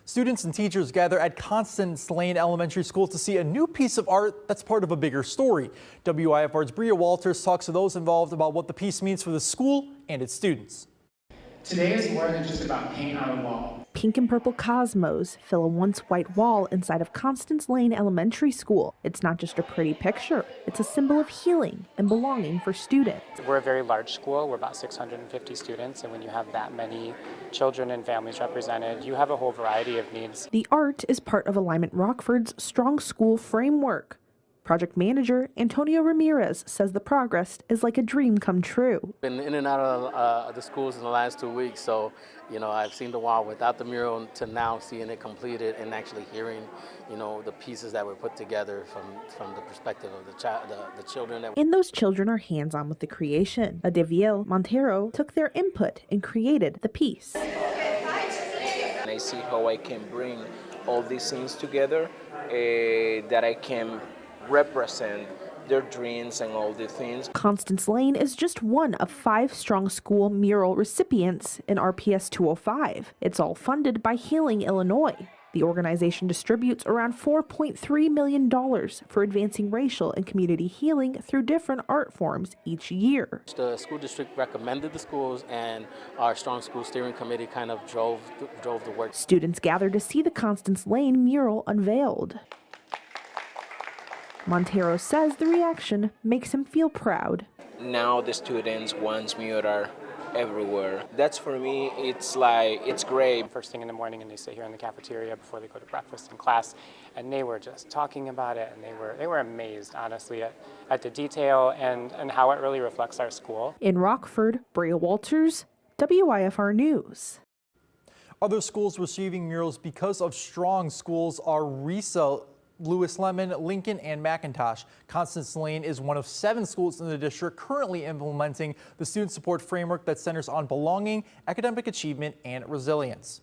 Students and teachers gather at Constance Elementary School to see a new piece of art that's part of a bigger story. WIFR's Bria Walters talks to those involved about what the piece means for the school and its students. Today is more than just about paint on a wall. Pink and purple cosmos fill a once white wall inside of Constance Elementary School. It's not just a pretty picture, it's a symbol of healing and belonging for students. We're a very large school, we're about 650 students, and when you have that many children and families represented, you have a whole variety of needs. The art is part of Alignment Rockford's Strong School Framework. Project manager Antonio Ramirez says the progress is like a dream come true. Been in and out of the schools in the last 2 weeks, so I've seen the wall without the mural to now seeing it completed and actually hearing the pieces that were put together from the perspective of the children. And those children are hands-on with the creation. Adiviel Montero took their input and created the piece. And I see how I can bring all these things together, that I can represent their dreams and all the things. Constance Lane is just one of 5 Strong School mural recipients in RPS 205. It's all funded by Healing Illinois. The organization distributes around $4.3 million for advancing racial and community healing through different art forms each year. The school district recommended the schools, and our Strong School Steering Committee kind of drove the work. Students gathered to see the Constance Lane mural unveiled. Montero says the reaction makes him feel proud. Now the students want mural everywhere. That's for me, it's great. First thing in the morning, and they sit here in the cafeteria before they go to breakfast in class, and they were just talking about it, and they were amazed, honestly, at the detail and how it really reflects our school. In Rockford, Bria Walters, WIFR News. Other schools receiving murals because of Strong Schools are Risa, Lewis Lemon, Lincoln, and McIntosh. Constance Lane is one of 7 schools in the district currently implementing the student support framework that centers on belonging, academic achievement, and resilience.